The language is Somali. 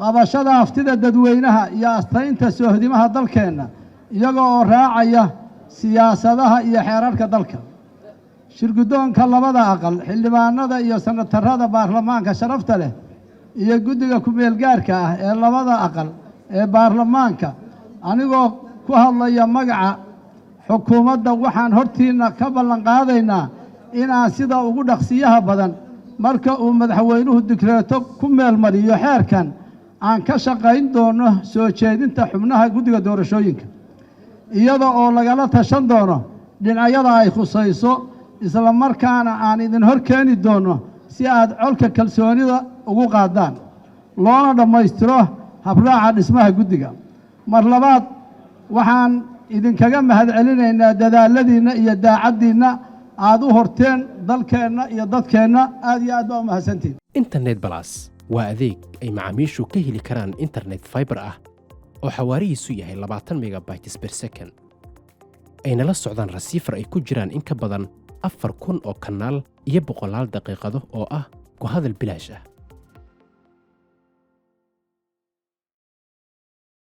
qabashada aftida dadweynaha iyo astaynta soohdimaha dalkeena iyaga oo raacaya siyaasadaha iyo xeerarka dalka shirgudoonka labada aqal xildhibaanada iyo sanatarada baarlamaanka sharafta leh iyo guddiga ku meel gaarka ah ee labada aqal ee baarlamaanka anigoo ku hadlaya magaca xukuumadda waxaan hortiina ka ballan qaadaynaa inaan sida ugu dhaqsiyaha badan marka uu madaxweynuhu digreeto ku meel mariyo xeerkan aan ka shaqayn doono soo jeedinta xubnaha guddiga doorashooyinka iyada oo lagala tashan doono dhinacyada ay khusayso isla markaana aan idin hor keeni doono si aad colka kalsoonida ugu qaadaan loona dhammaystiro habraaca dhismaha guddiga mar labaad waxaan idinkaga mahadcelinaynaa dadaaladiinna iyo daacaddiinna aad u horteen dalkeenna iyo dadkeenna aad iyo aad baa u mahadsantihin internet plus waa adeeg ay macaamiishu ka heli karaan internet fiber ah oo xawaarihiisu yahay 20 megabytes per second ayna la socdaan rasiifar ay ku jiraan in ka badan 4,000 oo kanaal iyo boqolaal daqiiqado oo ah ku hadal bilaash ah